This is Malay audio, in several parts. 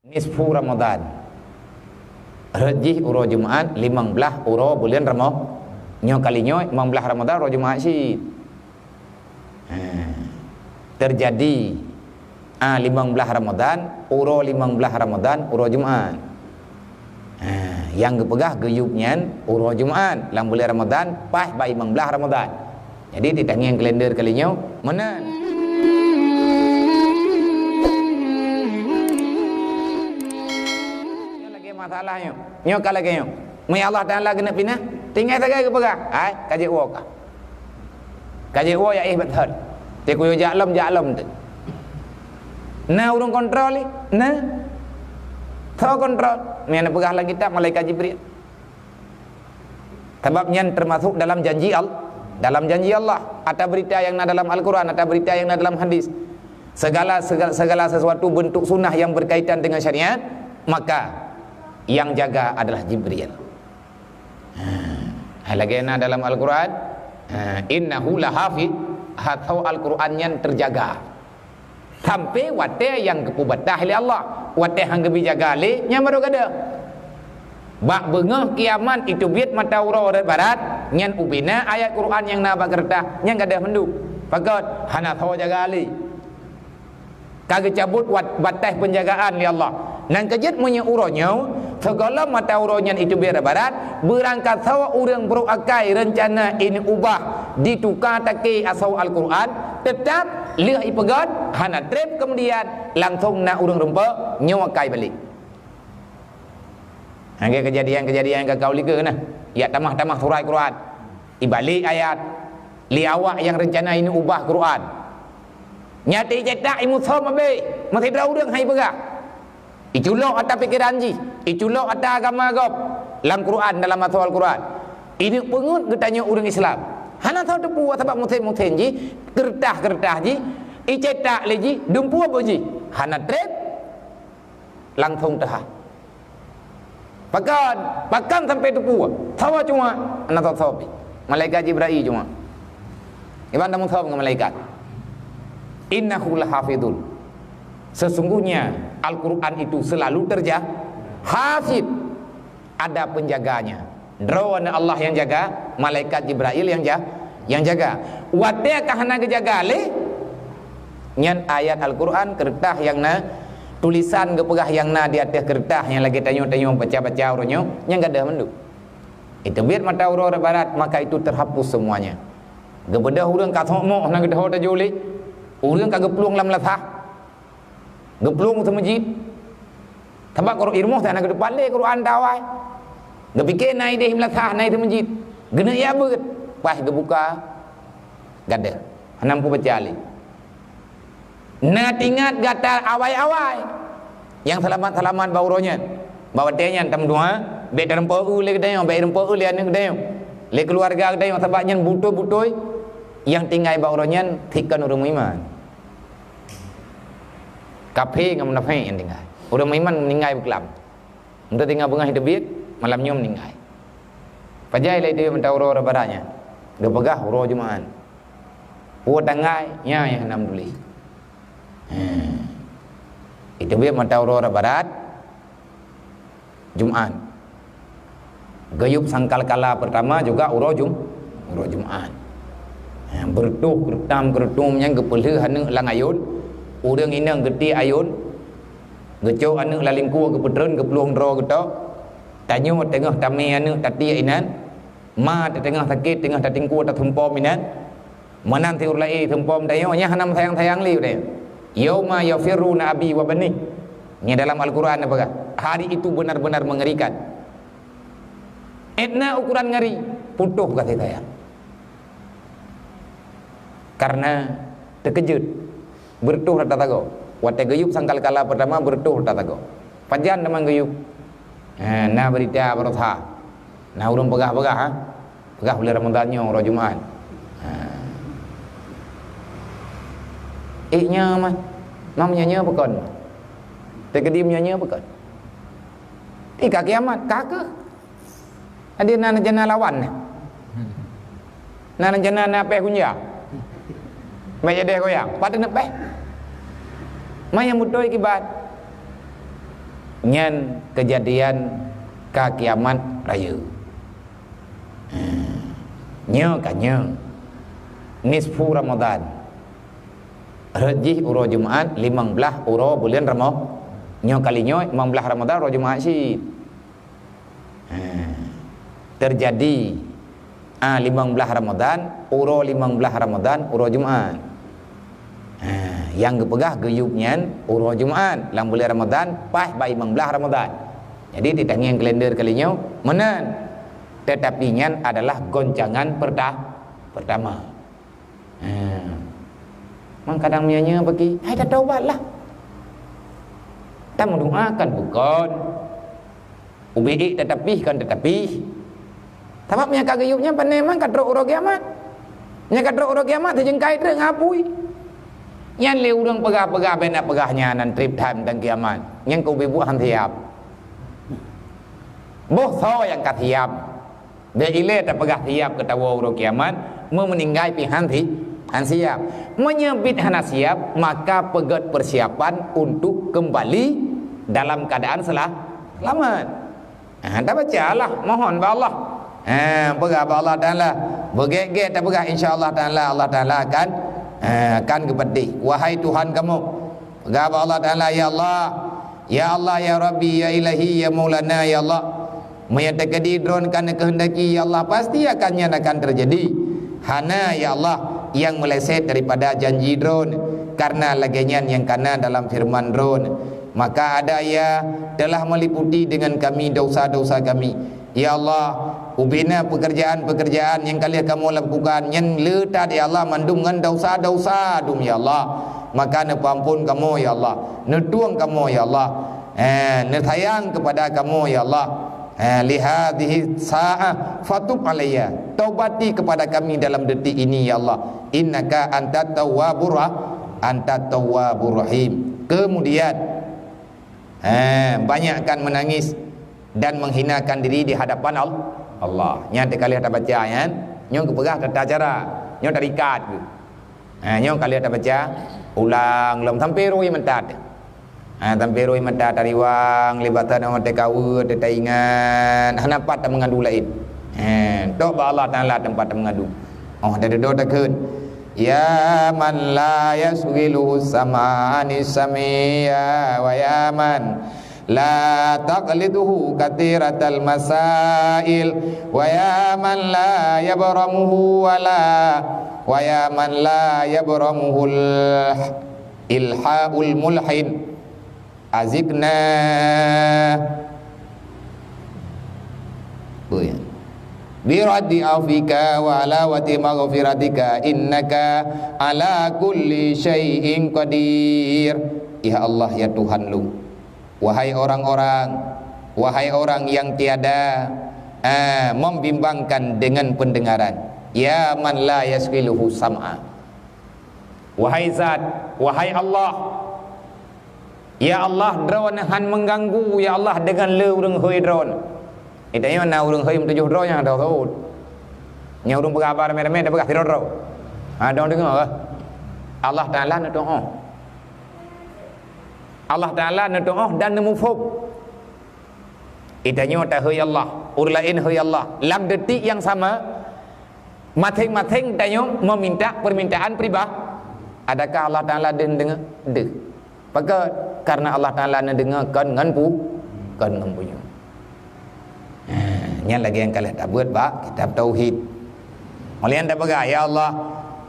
nisfu Ramadan. Rejih uro Jumaat 15 uro bulan Ramadan. Nyo kalinya 15 Ramadan uro Jumaat sih. Terjadi 15 Ramadan uro 15 Ramadan uro Jumaat. Yang kepegah geyupnya uro Jumaat dalam bulan Ramadan pas ba 15 Ramadan. Jadi ditangian kalender kalinya mana masalahnya nyo kala kenyo mai Allah Taala kena pindah tinggal saja ke pegah ai kaji uo ka kaji uo ya betul te kuyo jalam tu na urung kontrol na tho kontrol ni pegah lagi kitab malaikat Jibril sebabnya termasuk dalam janji Allah atau berita yang ada dalam Al-Quran atau berita yang ada dalam hadis segala sesuatu bentuk sunnah yang berkaitan dengan syariat maka yang jaga adalah Jibril. Lagi dalam Al-Quran, innahu lahafiz, atau Al-Quran yang terjaga. Sampai wate yang kepubatah oleh Allah, wate yang kebijaga oleh yang baru kada. Bak bengah kiamat itu biat mata uro dari barat, yang ubina ayat Quran yang nabak kertas, yang kada mendu. Fakat hana tahu jaga oleh. Kagak cabut batas penjagaan oleh Allah. Nan kejut punya uronya segala mata uronya itu biar barat berangkat sawa orang beruakai rencana ini ubah ditukar taki asal Al-Quran tetap lihat ipegat hana trip kemudian langsung nak orang rempa nyawakai balik. Hangga kejadian-kejadian yang kau liga nah ya tamah-tamah surah Quran ibalik ayat li awak yang rencana ini ubah Quran nyati cetak imu sama be masih dah orang hai pegah itulah atas pikiran ji itulah atas agama gop dalam Quran dalam asal Al-Quran ini pengut ketanya orang Islam hana tahu tu buat sebab musim ji kertas ji icetak le ji dumpu apa ji hana trip langsung tahah pakan sampai tu buat tahu cuma hana tahu malaikat Jibril cuma iban dalam tahu dengan malaikat innahu lahafidun sesungguhnya Al-Quran itu selalu terjaga hafid ada penjaganya drone Allah yang jaga malaikat Jibril yang jaga wate kahana kejaga le nyan ayat Al-Quran kertas yang na tulisan kepegah yang na di atas kertas yang lagi tanyo baca uronyo yang gada mendu itu biar mata urang barat maka itu terhapus semuanya gebedah urang kasokmo nang gedah ta jole urang kagak peluang lam latah geplung ke masjid sebab kalau irmuh tak nak ke depan le Quran dawai gepikir naik deh melakah naik ke masjid gena ya beut pas gebuka gada nampu baca ali na tingat gata awai-awai yang selamat bauronya bawa tenya tam dua be dalam peu le kedai be dalam peu le ane kedai le keluarga kedai sebabnya butuh yang tinggal bauronya thikan urang iman kafe ngam nafe yang tinggal orang iman meninggal berkelam untuk tinggal bengah hidup biak malamnya meninggal pajai lah dia mentau uro baranya dia pegah uro Jumaat uro tangai nya yang enam tulis itu biak mentau uro barat Jumaat gayub sangkal kala pertama juga uro Jumaat bertuh kerutum yang kepelih hanu lang ayun urang inang geti ayun geco anu lalingku ke petron ke peluang dro geto tanyo tengah tami anu tati inan ma tengah sakit tengah tatingku ta thumpom inan manan ti urlai thumpom dayo nya hanam sayang liu de yauma yafiruna abi wa bani nya dalam Al-Quran apa hari itu benar-benar mengerikan etna ukuran ngeri putuh kata saya karena terkejut bertuh rata tago wate gayub sangkal kala pertama bertuh rata tago pajan memang gayub na berita berotha na urang pegah bulan Ramadannya ro Jumaat nya mah namanya bukan tekediamnya bukan ika kiamat kakak hadir na jana lawan na jana na pe kunya mai deh koyang pada nepeh mai yang mudoi kibat nyan kejadian ka kiamat raya. Nya kanya nisfu Ramadan rejih uro Jumaat 15 uro bulan Ramadan. Nya kalinya 15 Ramadan uro Jumaat sih. Terjadi 15 Ramadan uro 15 Ramadan uro Jumaat. Yang gepegah geyupnya uro Jumaat dalam bulan Ramadan pas ba 15 Ramadan. Jadi di tangan kalender kalinya menan. Tetapi nyan adalah goncangan pertama. Mang kadang mianya bagi, hai dah taubatlah. Tak mendoakan bukan. Ubi tetapi. Sebab nya kagayupnya panemang kadro uro kiamat. Nya kadro uro kiamat dijengkai tre ngapui. Nyan le urang pegah-pegah bena pegahnya nan trip time dan kiamat. Yang kau bebu han tiap. Boh so yang katiap. Dia ile tak pegah tiap ketawa uro kiamat meninggai pihan siap. Menyebit hana siap maka pegat persiapan untuk kembali dalam keadaan selamat. Tak bacalah mohon ba Allah. Pegah ba Allah Taala. Begege tak pegah insyaallah Taala Allah Taala akan kepedi. Wahai Tuhan kamu. Pegah ba Allah Taala ya Allah. Ya Allah ya Rabbi ya Ilahi ya Maulana ya Allah. Menyatakan drone karena kehendaki ya Allah pasti akan terjadi. Hana ya Allah yang meleset daripada janji drone karena lagenyan yang kana dalam firman drone. Maka ada ya telah meliputi dengan kami dosa-dosa kami. Ya Allah, ubina pekerjaan-pekerjaan yang kalian kamu lakukan yang letat ya Allah mandum dengan dosa-dosa dum ya Allah. Maka nepampun kamu ya Allah, netuang kamu ya Allah, netayang kepada kamu ya Allah. Lihadhihi sa'ah fatub alayya, taubati kepada kami dalam detik ini ya Allah. Innaka antat tawwabur rahim. Kemudian banyakkan menangis dan menghinakan diri di hadapan Allah. Nyata kalian tak baca ya. Nyong kepegah tata cara, nyong tarikat. Nyong kalian tak baca ulang lom sampai roi mentat. Sampai roi mentat dari wang libatan orang tekawa tetaingan hanapat tak mengadu lain. Tok ba Allah Taala tempat mengadu. Oh ada doa takun. Ya man la yasghilu sama'ani samiya wa ya man la taqliduhu kathiratal masail wa ya man la yabramuhu wa ya man la yabramuhul ilhaul mulhid azikna biraddi afika wa alawati maghfiratika innaka ala kulli syai'in qadir. Ya Allah ya Tuhan lu, wahai orang yang tiada membimbangkan dengan pendengaran. Ya man la yasqiluhu sam'a, wahai zat, wahai Allah. Ya Allah, drone han mengganggu ya Allah dengan le urang hoi drone. Itanya mana urang hoi mentujuh drone yang ada tahu. Nya urang berkabar meremeh dah berkah tidur. Dong dengar ke? Allah Taala nak doa. Allah Taala nak doa dan nemufub. Itanya tak hoi Allah, urlain hoi Allah. Dalam detik yang sama masing-masing tanya meminta permintaan pribadi. Adakah Allah Taala dengar? Maka karena Allah Taala dengarkan dengan punya. Nya lagi yang kalian tak buat kitab tauhid. Kalian tak pegang ya Allah,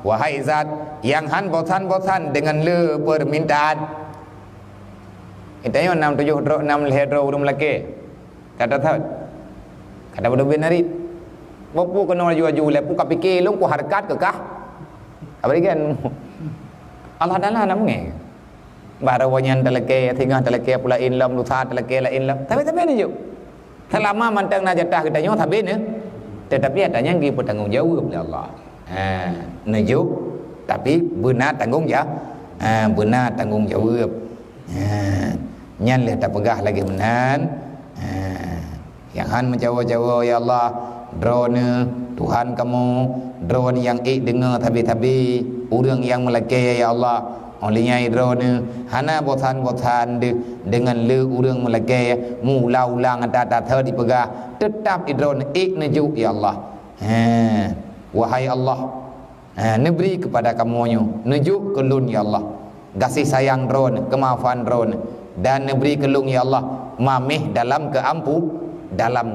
wahai zat yang han bosan-bosan dengan le permintaan. Itanya 6 lehedro urung laki. Kata thad. Kata bodoh benarit. Bopu kena jual lepu kapikir lu ku harkat kekah. Apa kan? Allah Taala nak mengai. Barawanyan teleke tinggal teleke pula inlam lusa teleke la inlam tapi ni je selama mantang na jatah kita nyo tapi ni tetapi adanya yang bertanggung jawab oleh Allah neju tapi benar tanggung jawab nyan le tak pegah lagi menan yang han menjawab ya Allah drone Tuhan kamu drone yang dengar tapi orang yang meleke ya Allah olehnya idrone hana bosan-bosan dengan le urang melage ulang ada di pegah tetap idrone iknaju ya Allah. Wahai Allah, neberi kepada kamu nujuk kelun ya Allah, kasih sayang drone, kemaafan drone, dan neberi kelung ya Allah, mamih dalam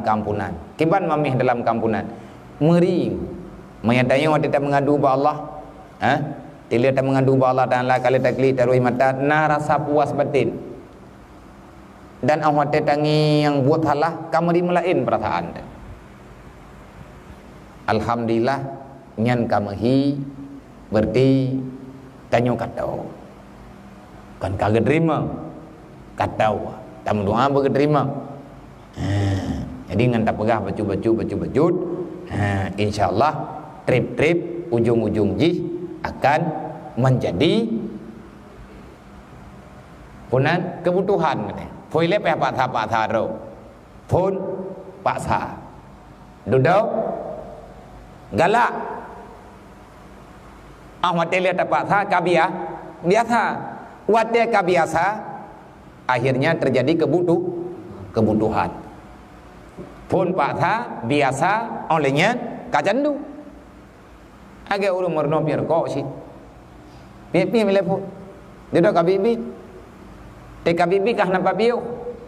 keampunan. Kiban mamih dalam keampunan, mering, menyatanya waktu kita mengadu ba Allah, Tila tak mengadu ba Allah dan la kali takli tarui mata na rasa puas batin. Dan awak tetangi yang buat halah kamu dimelain perasaan. Alhamdulillah nyan kamahi berarti tanyo katau kan kagak terima katau tamu doa bagi terima. Jadi ngan tak pegah baju insyaallah trip ujung-ujung jih akan menjadi punan kebutuhan katanya. Foi lep pak tha ro pun paksa duduk galak ahmad lihat apa tha kabia biasa wate kabiasa akhirnya terjadi kebutuhan pun pak tha biasa olehnya kacandu agak urung merno biar kok sih pipi melepo duduk kabibi te kabibi kah napa biu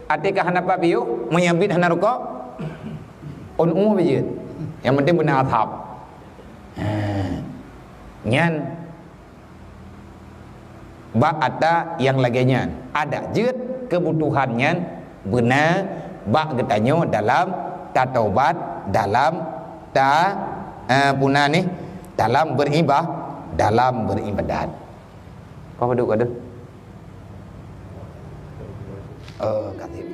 ate kah napa biu menyambit hana rokok on bijit yang penting benar athap nyan bak ada yang laginya ada jut kebutuhannya benar bak getanyo dalam tatobat dalam punah nih dalam beribadat kau duduk ada katanya